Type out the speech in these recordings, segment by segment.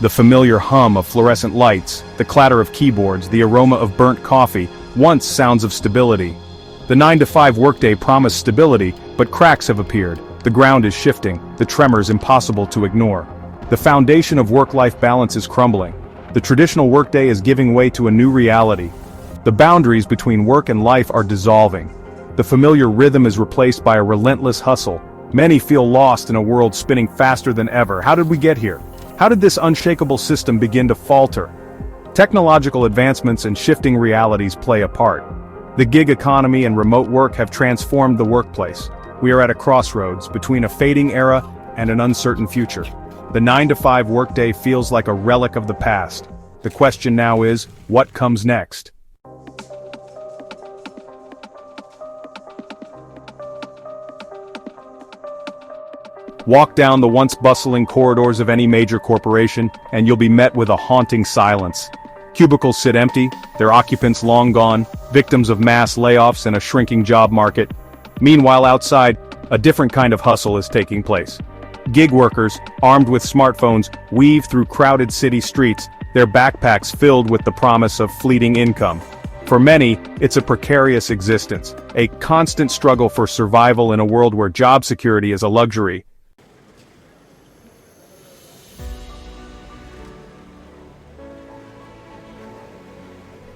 The familiar hum of fluorescent lights, the clatter of keyboards, the aroma of burnt coffee, once sounds of stability. The 9-to-5 workday promised stability, but cracks have appeared. The ground is shifting, the tremors impossible to ignore. The foundation of work-life balance is crumbling. The traditional workday is giving way to a new reality. The boundaries between work and life are dissolving. The familiar rhythm is replaced by a relentless hustle. Many feel lost in a world spinning faster than ever. How did we get here? How did this unshakable system begin to falter? Technological advancements and shifting realities play a part. The gig economy and remote work have transformed the workplace. We are at a crossroads between a fading era and an uncertain future. The 9-to-5 workday feels like a relic of the past. The question now is, what comes next? Walk down the once bustling corridors of any major corporation, and you'll be met with a haunting silence. Cubicles sit empty, their occupants long gone, victims of mass layoffs and a shrinking job market. Meanwhile outside, a different kind of hustle is taking place. Gig workers, armed with smartphones, weave through crowded city streets, their backpacks filled with the promise of fleeting income. For many, it's a precarious existence, a constant struggle for survival in a world where job security is a luxury.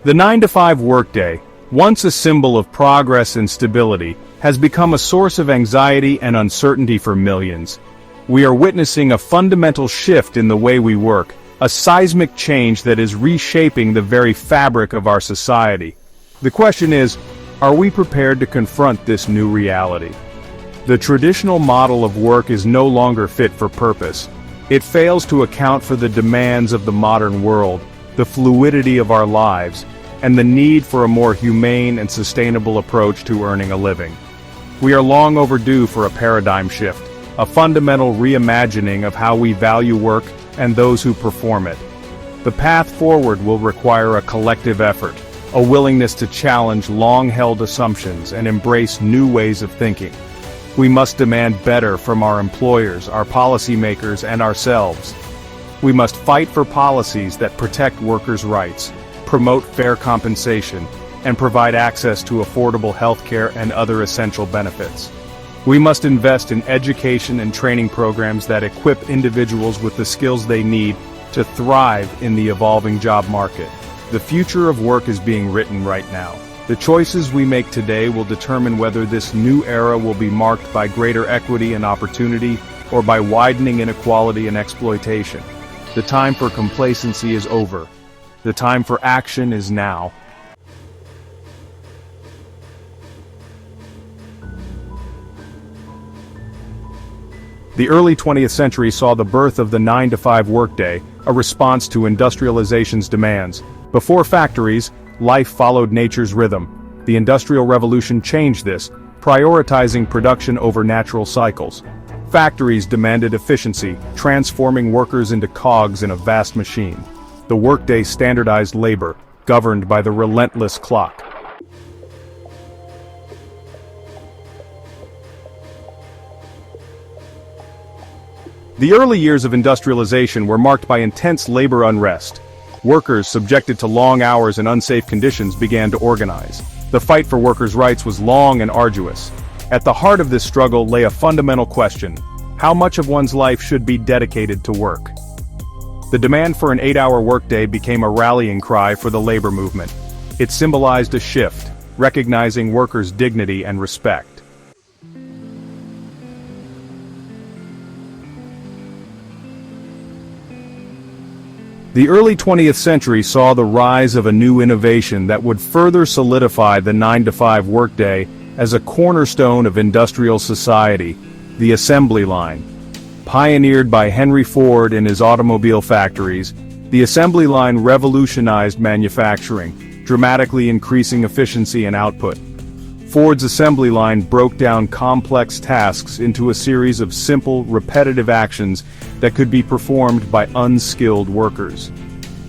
The 9-to-5 workday, once a symbol of progress and stability, has become a source of anxiety and uncertainty for millions. We are witnessing a fundamental shift in the way we work, a seismic change that is reshaping the very fabric of our society. The question is, are we prepared to confront this new reality? The traditional model of work is no longer fit for purpose. It fails to account for the demands of the modern world, the fluidity of our lives, and the need for a more humane and sustainable approach to earning a living. We are long overdue for a paradigm shift, a fundamental reimagining of how we value work and those who perform it. The path forward will require a collective effort, a willingness to challenge long-held assumptions and embrace new ways of thinking. We must demand better from our employers, our policymakers, and ourselves. We must fight for policies that protect workers' rights, promote fair compensation, and provide access to affordable healthcare and other essential benefits. We must invest in education and training programs that equip individuals with the skills they need to thrive in the evolving job market. The future of work is being written right now. The choices we make today will determine whether this new era will be marked by greater equity and opportunity, or by widening inequality and exploitation. The time for complacency is over. The time for action is now. The early 20th century saw the birth of the 9-to-5 workday, a response to industrialization's demands. Before factories, life followed nature's rhythm. The Industrial Revolution changed this, prioritizing production over natural cycles. Factories demanded efficiency, transforming workers into cogs in a vast machine. The workday standardized labor, governed by the relentless clock. The early years of industrialization were marked by intense labor unrest. Workers subjected to long hours and unsafe conditions began to organize. The fight for workers' rights was long and arduous. At the heart of this struggle lay a fundamental question: how much of one's life should be dedicated to work? The demand for an 8-hour workday became a rallying cry for the labor movement. It symbolized a shift, recognizing workers' dignity and respect. The early 20th century saw the rise of a new innovation that would further solidify the 9-to-5 workday as a cornerstone of industrial society: the assembly line. Pioneered by Henry Ford in his automobile factories, the assembly line revolutionized manufacturing, dramatically increasing efficiency and output. Ford's assembly line broke down complex tasks into a series of simple, repetitive actions that could be performed by unskilled workers.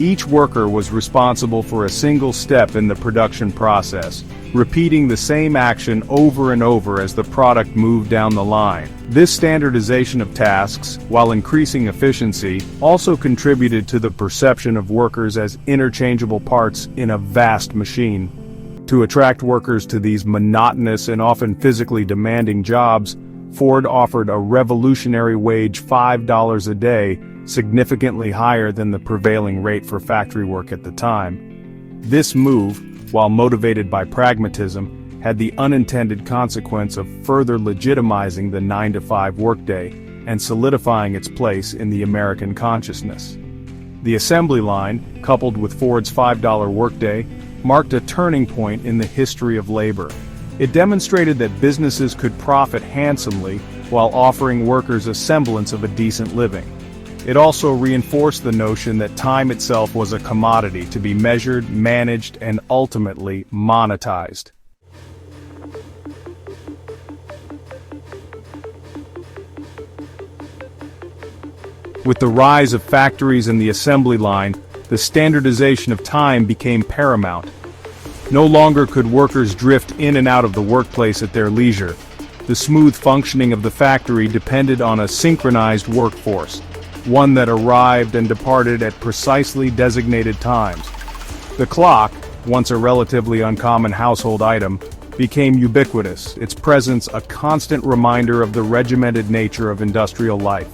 Each worker was responsible for a single step in the production process, repeating the same action over and over as the product moved down the line. This standardization of tasks, while increasing efficiency, also contributed to the perception of workers as interchangeable parts in a vast machine. To attract workers to these monotonous and often physically demanding jobs, Ford offered a revolutionary wage $5 a day, significantly higher than the prevailing rate for factory work at the time. This move, while motivated by pragmatism, had the unintended consequence of further legitimizing the 9-to-5 workday and solidifying its place in the American consciousness. The assembly line, coupled with Ford's $5 workday, marked a turning point in the history of labor. It demonstrated that businesses could profit handsomely while offering workers a semblance of a decent living. It also reinforced the notion that time itself was a commodity to be measured, managed, and ultimately monetized. With the rise of factories and the assembly line, the standardization of time became paramount. No longer could workers drift in and out of the workplace at their leisure. The smooth functioning of the factory depended on a synchronized workforce, one that arrived and departed at precisely designated times. The clock, once a relatively uncommon household item, became ubiquitous, its presence a constant reminder of the regimented nature of industrial life.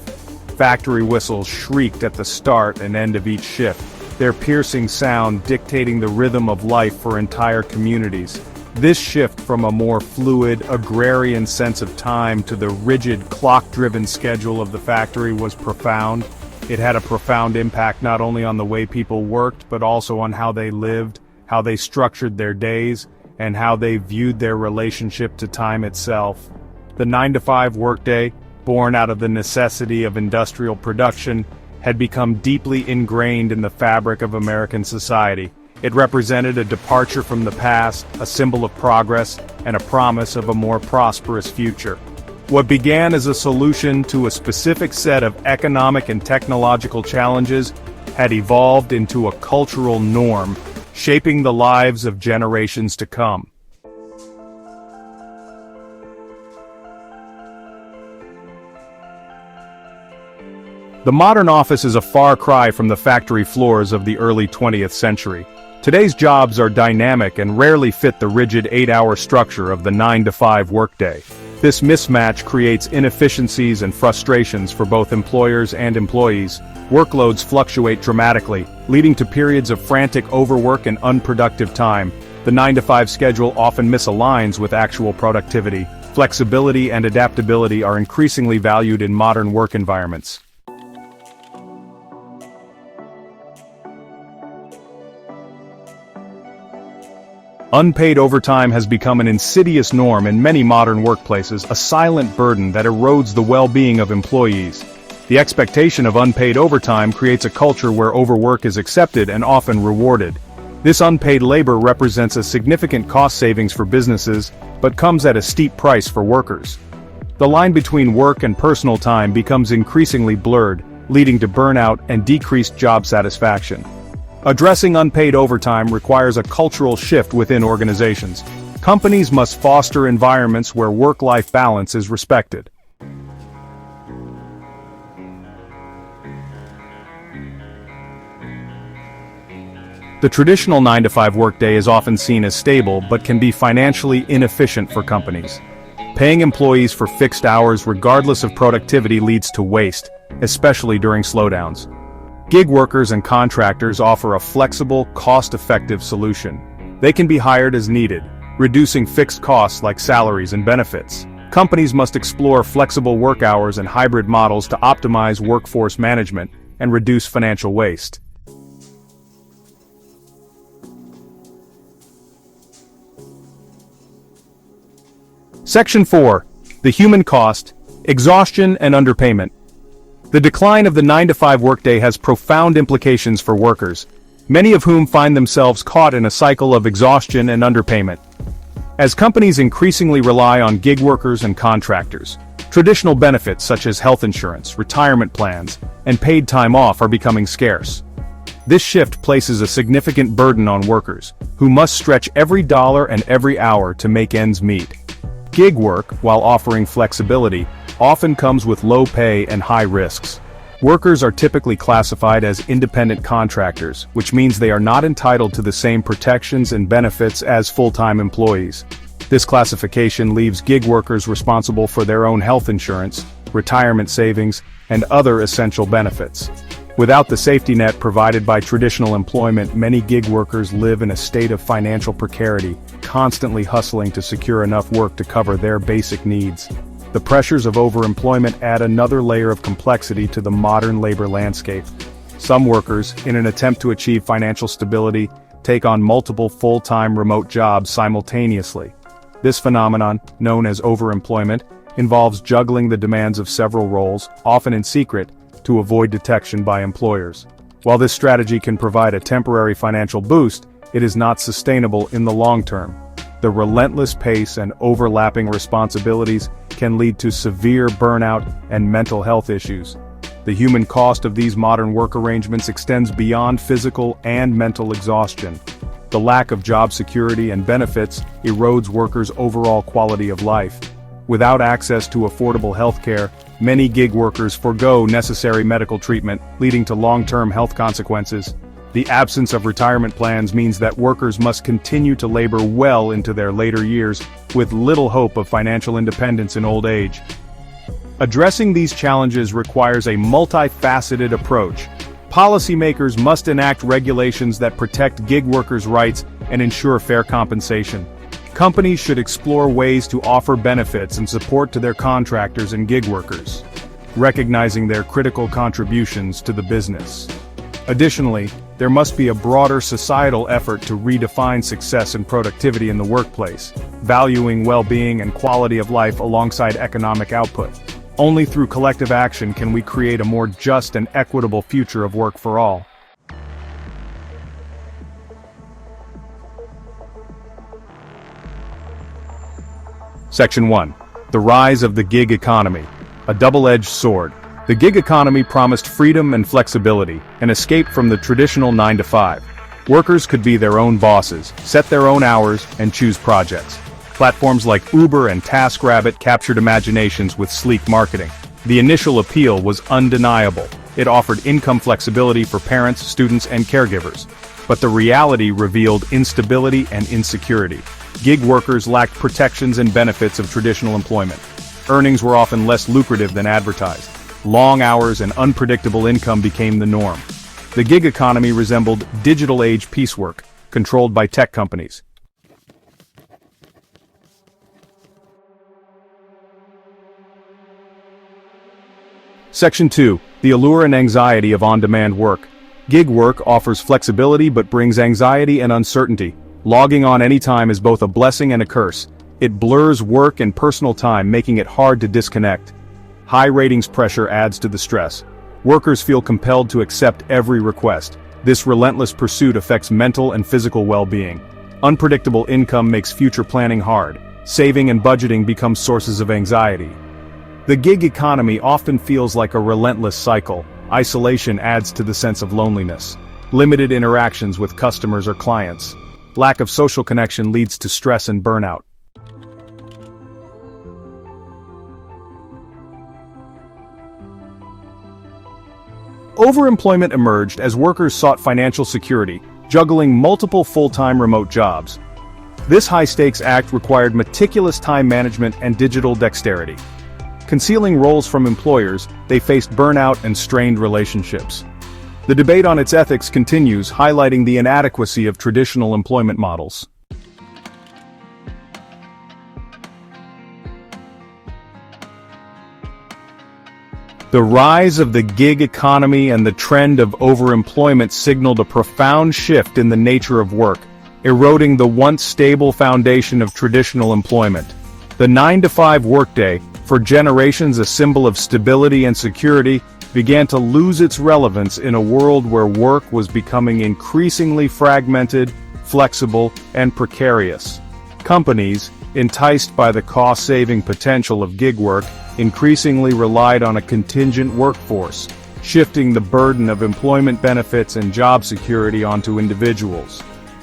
Factory whistles shrieked at the start and end of each shift, their piercing sound dictating the rhythm of life for entire communities. This shift from a more fluid, agrarian sense of time to the rigid, clock-driven schedule of the factory was profound. It had a profound impact not only on the way people worked, but also on how they lived, how they structured their days, and how they viewed their relationship to time itself. The 9-to-5 workday, born out of the necessity of industrial production, had become deeply ingrained in the fabric of American society. It represented a departure from the past, a symbol of progress, and a promise of a more prosperous future. What began as a solution to a specific set of economic and technological challenges had evolved into a cultural norm, shaping the lives of generations to come. The modern office is a far cry from the factory floors of the early 20th century. Today's jobs are dynamic and rarely fit the rigid 8-hour structure of the 9-to-5 workday. This mismatch creates inefficiencies and frustrations for both employers and employees. Workloads fluctuate dramatically, leading to periods of frantic overwork and unproductive time. The 9-to-5 schedule often misaligns with actual productivity. Flexibility and adaptability are increasingly valued in modern work environments. Unpaid overtime has become an insidious norm in many modern workplaces, a silent burden that erodes the well-being of employees. The expectation of unpaid overtime creates a culture where overwork is accepted and often rewarded. This unpaid labor represents a significant cost savings for businesses, but comes at a steep price for workers. The line between work and personal time becomes increasingly blurred, leading to burnout and decreased job satisfaction. Addressing unpaid overtime requires a cultural shift within organizations. Companies must foster environments where work-life balance is respected. The traditional 9-to-5 workday is often seen as stable but can be financially inefficient for companies. Paying employees for fixed hours regardless of productivity leads to waste, especially during slowdowns. Gig workers and contractors offer a flexible, cost-effective solution. They can be hired as needed, reducing fixed costs like salaries and benefits. Companies must explore flexible work hours and hybrid models to optimize workforce management and reduce financial waste. Section 4. The human cost, exhaustion and underpayment. The decline of the 9-to-5 workday has profound implications for workers, many of whom find themselves caught in a cycle of exhaustion and underpayment. As companies increasingly rely on gig workers and contractors, traditional benefits such as health insurance, retirement plans, and paid time off are becoming scarce. This shift places a significant burden on workers, who must stretch every dollar and every hour to make ends meet. Gig work, while offering flexibility, often comes with low pay and high risks. Workers are typically classified as independent contractors, which means they are not entitled to the same protections and benefits as full-time employees. This classification leaves gig workers responsible for their own health insurance, retirement savings, and other essential benefits. Without the safety net provided by traditional employment, many gig workers live in a state of financial precarity, constantly hustling to secure enough work to cover their basic needs. The pressures of overemployment add another layer of complexity to the modern labor landscape. Some workers, in an attempt to achieve financial stability, take on multiple full-time remote jobs simultaneously. This phenomenon, known as overemployment, involves juggling the demands of several roles, often in secret, to avoid detection by employers. While this strategy can provide a temporary financial boost, it is not sustainable in the long term. The relentless pace and overlapping responsibilities can lead to severe burnout and mental health issues. The human cost of these modern work arrangements extends beyond physical and mental exhaustion. The lack of job security and benefits erodes workers' overall quality of life. Without access to affordable healthcare, many gig workers forego necessary medical treatment, leading to long-term health consequences. The absence of retirement plans means that workers must continue to labor well into their later years, with little hope of financial independence in old age. Addressing these challenges requires a multifaceted approach. Policymakers must enact regulations that protect gig workers' rights and ensure fair compensation. Companies should explore ways to offer benefits and support to their contractors and gig workers, recognizing their critical contributions to the business. Additionally, there must be a broader societal effort to redefine success and productivity in the workplace, valuing well-being and quality of life alongside economic output. Only through collective action can we create a more just and equitable future of work for all. Section 1. The Rise of the Gig Economy. A double-edged sword. The gig economy promised freedom and flexibility, an escape from the traditional 9-to-5. Workers could be their own bosses, set their own hours, and choose projects. Platforms like Uber and TaskRabbit captured imaginations with sleek marketing. The initial appeal was undeniable. It offered income flexibility for parents, students, and caregivers. But the reality revealed instability and insecurity. Gig workers lacked protections and benefits of traditional employment. Earnings were often less lucrative than advertised. Long hours and unpredictable income became the norm. The gig economy resembled digital-age piecework, controlled by tech companies. Section 2. The allure and anxiety of on-demand work. Gig work offers flexibility but brings anxiety and uncertainty. Logging on anytime is both a blessing and a curse. It blurs work and personal time, making it hard to disconnect. High ratings pressure adds to the stress. Workers feel compelled to accept every request. This relentless pursuit affects mental and physical well-being. Unpredictable income makes future planning hard. Saving and budgeting become sources of anxiety. The gig economy often feels like a relentless cycle. Isolation adds to the sense of loneliness. Limited interactions with customers or clients. Lack of social connection leads to stress and burnout. Overemployment emerged as workers sought financial security, juggling multiple full-time remote jobs. This high-stakes act required meticulous time management and digital dexterity. Concealing roles from employers, they faced burnout and strained relationships. The debate on its ethics continues, highlighting the inadequacy of traditional employment models. The rise of the gig economy and the trend of overemployment signaled a profound shift in the nature of work, eroding the once stable foundation of traditional employment. The 9-to-5 workday, for generations a symbol of stability and security, began to lose its relevance in a world where work was becoming increasingly fragmented, flexible, and precarious. Companies, enticed by the cost-saving potential of gig work, increasingly relied on a contingent workforce, shifting the burden of employment benefits and job security onto individuals.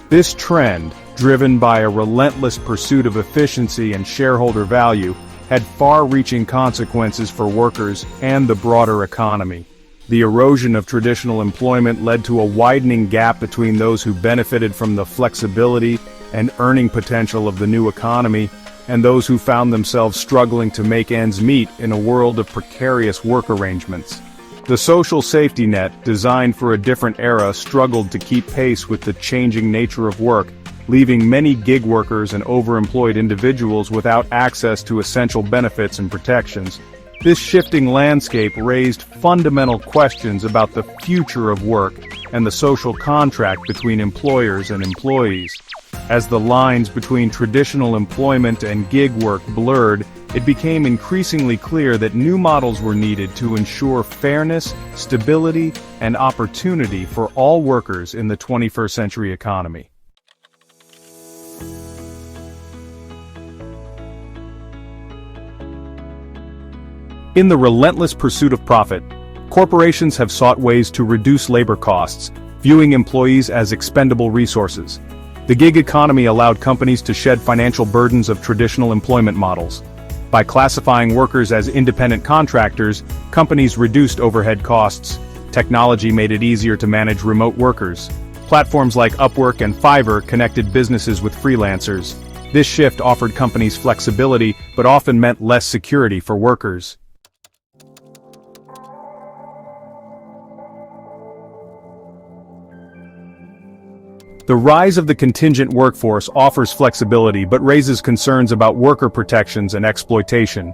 This trend, driven by a relentless pursuit of efficiency and shareholder value, had far-reaching consequences for workers and the broader economy. The erosion of traditional employment led to a widening gap between those who benefited from the flexibility and earning potential of the new economy, and those who found themselves struggling to make ends meet in a world of precarious work arrangements. The social safety net, designed for a different era, struggled to keep pace with the changing nature of work, leaving many gig workers and overemployed individuals without access to essential benefits and protections. This shifting landscape raised fundamental questions about the future of work and the social contract between employers and employees. As the lines between traditional employment and gig work blurred, it became increasingly clear that new models were needed to ensure fairness, stability, and opportunity for all workers in the 21st century economy. In the relentless pursuit of profit, corporations have sought ways to reduce labor costs, viewing employees as expendable resources. The gig economy allowed companies to shed financial burdens of traditional employment models. By classifying workers as independent contractors, companies reduced overhead costs. Technology made it easier to manage remote workers. Platforms like Upwork and Fiverr connected businesses with freelancers. This shift offered companies flexibility, but often meant less security for workers. The rise of the contingent workforce offers flexibility but raises concerns about worker protections and exploitation.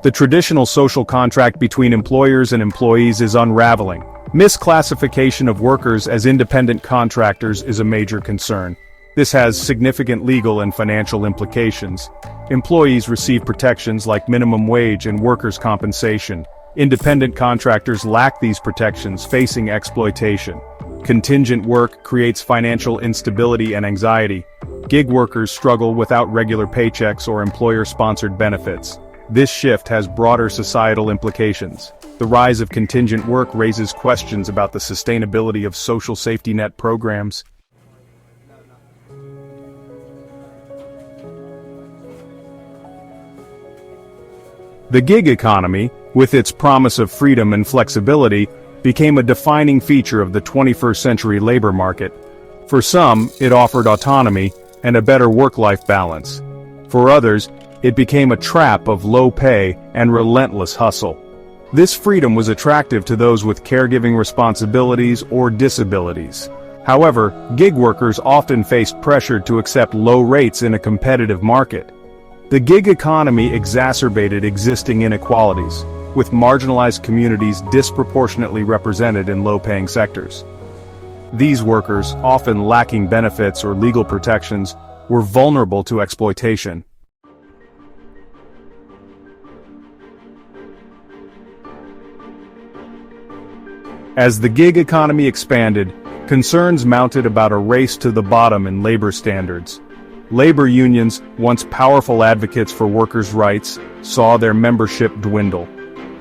The traditional social contract between employers and employees is unraveling. Misclassification of workers as independent contractors is a major concern. This has significant legal and financial implications. Employees receive protections like minimum wage and workers' compensation. Independent contractors lack these protections, facing exploitation. Contingent work creates financial instability and anxiety. Gig workers struggle without regular paychecks or employer-sponsored benefits. This shift has broader societal implications. The rise of contingent work raises questions about the sustainability of social safety net programs. The gig economy, with its promise of freedom and flexibility, became a defining feature of the 21st century labor market. For some, it offered autonomy and a better work-life balance. For others, it became a trap of low pay and relentless hustle. This freedom was attractive to those with caregiving responsibilities or disabilities. However, gig workers often faced pressure to accept low rates in a competitive market. The gig economy exacerbated existing inequalities, with marginalized communities disproportionately represented in low-paying sectors. These workers, often lacking benefits or legal protections, were vulnerable to exploitation. As the gig economy expanded, concerns mounted about a race to the bottom in labor standards. Labor unions, once powerful advocates for workers' rights, saw their membership dwindle.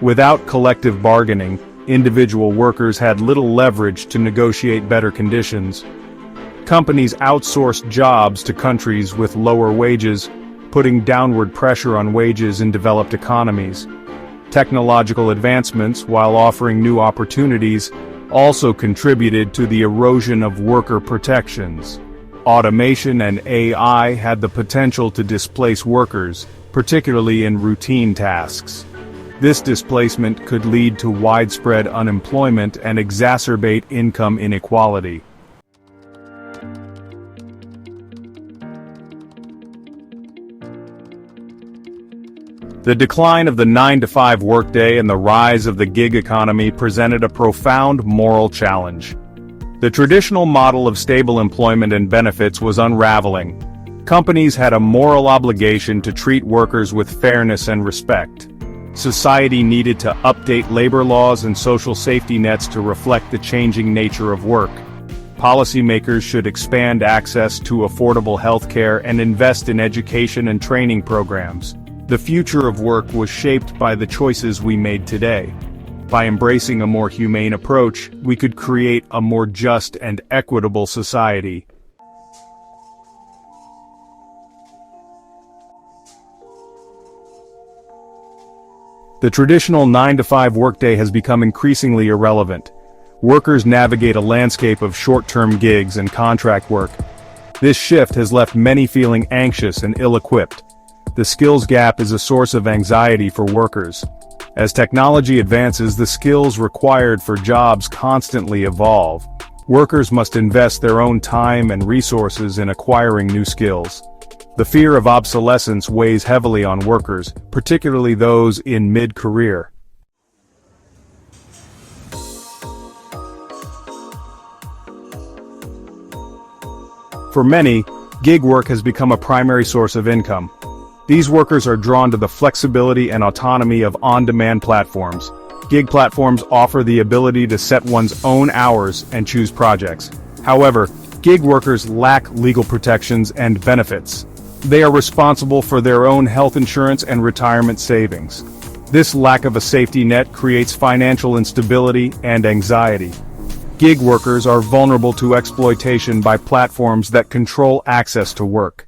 Without collective bargaining, individual workers had little leverage to negotiate better conditions. Companies outsourced jobs to countries with lower wages, putting downward pressure on wages in developed economies. Technological advancements, while offering new opportunities, also contributed to the erosion of worker protections. Automation and AI had the potential to displace workers, particularly in routine tasks. This displacement could lead to widespread unemployment and exacerbate income inequality. The decline of the 9-to-5 workday and the rise of the gig economy presented a profound moral challenge. The traditional model of stable employment and benefits was unraveling. Companies had a moral obligation to treat workers with fairness and respect. Society needed to update labor laws and social safety nets to reflect the changing nature of work. Policymakers should expand access to affordable health care and invest in education and training programs. The future of work was shaped by the choices we made today. By embracing a more humane approach, we could create a more just and equitable society. The traditional 9-to-5 workday has become increasingly irrelevant. Workers navigate a landscape of short-term gigs and contract work. This shift has left many feeling anxious and ill-equipped. The skills gap is a source of anxiety for workers. As technology advances, the skills required for jobs constantly evolve. Workers must invest their own time and resources in acquiring new skills. The fear of obsolescence weighs heavily on workers, particularly those in mid-career. For many, gig work has become a primary source of income. These workers are drawn to the flexibility and autonomy of on-demand platforms. Gig platforms offer the ability to set one's own hours and choose projects. However, gig workers lack legal protections and benefits. They are responsible for their own health insurance and retirement savings. This lack of a safety net creates financial instability and anxiety. Gig workers are vulnerable to exploitation by platforms that control access to work.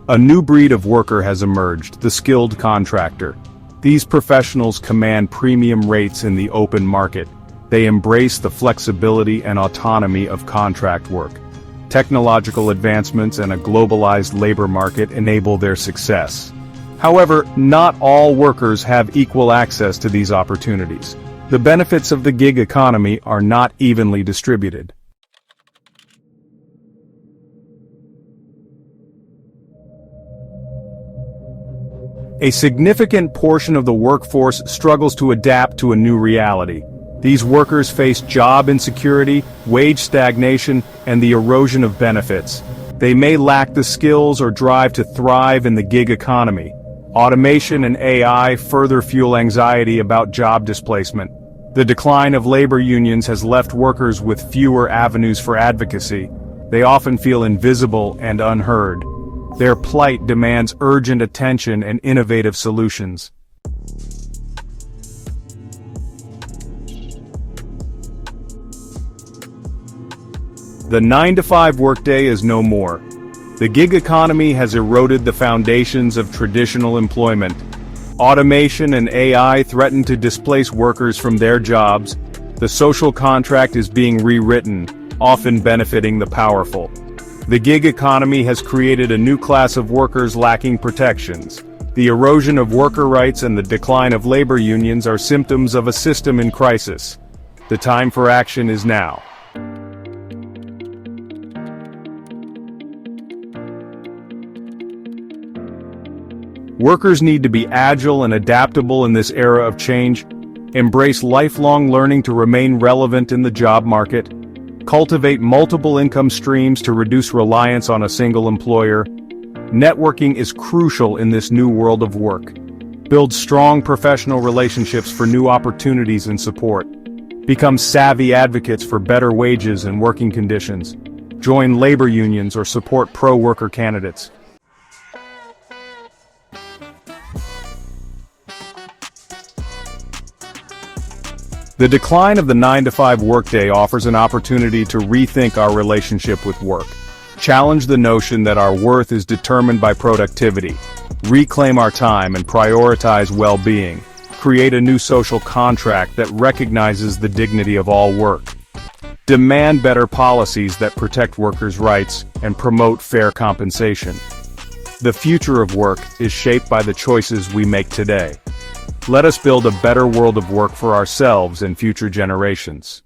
A new breed of worker has emerged, the skilled contractor. These professionals command premium rates in the open market. They embrace the flexibility and autonomy of contract work. Technological advancements and a globalized labor market enable their success. However, not all workers have equal access to these opportunities. The benefits of the gig economy are not evenly distributed. A significant portion of the workforce struggles to adapt to a new reality. These workers face job insecurity, wage stagnation, and the erosion of benefits. They may lack the skills or drive to thrive in the gig economy. Automation and AI further fuel anxiety about job displacement. The decline of labor unions has left workers with fewer avenues for advocacy. They often feel invisible and unheard. Their plight demands urgent attention and innovative solutions. The 9-to-5 workday is no more. The gig economy has eroded the foundations of traditional employment. Automation and AI threaten to displace workers from their jobs. The social contract is being rewritten, often benefiting the powerful. The gig economy has created a new class of workers lacking protections. The erosion of worker rights and the decline of labor unions are symptoms of a system in crisis. The time for action is now. Workers need to be agile and adaptable in this era of change, embrace lifelong learning to remain relevant in the job market, cultivate multiple income streams to reduce reliance on a single employer. Networking is crucial in this new world of work. Build strong professional relationships for new opportunities and support. Become savvy advocates for better wages and working conditions. Join labor unions or support pro-worker candidates. The decline of the 9-to-5 workday offers an opportunity to rethink our relationship with work. Challenge the notion that our worth is determined by productivity. Reclaim our time and prioritize well-being. Create a new social contract that recognizes the dignity of all work. Demand better policies that protect workers' rights and promote fair compensation. The future of work is shaped by the choices we make today. Let us build a better world of work for ourselves and future generations.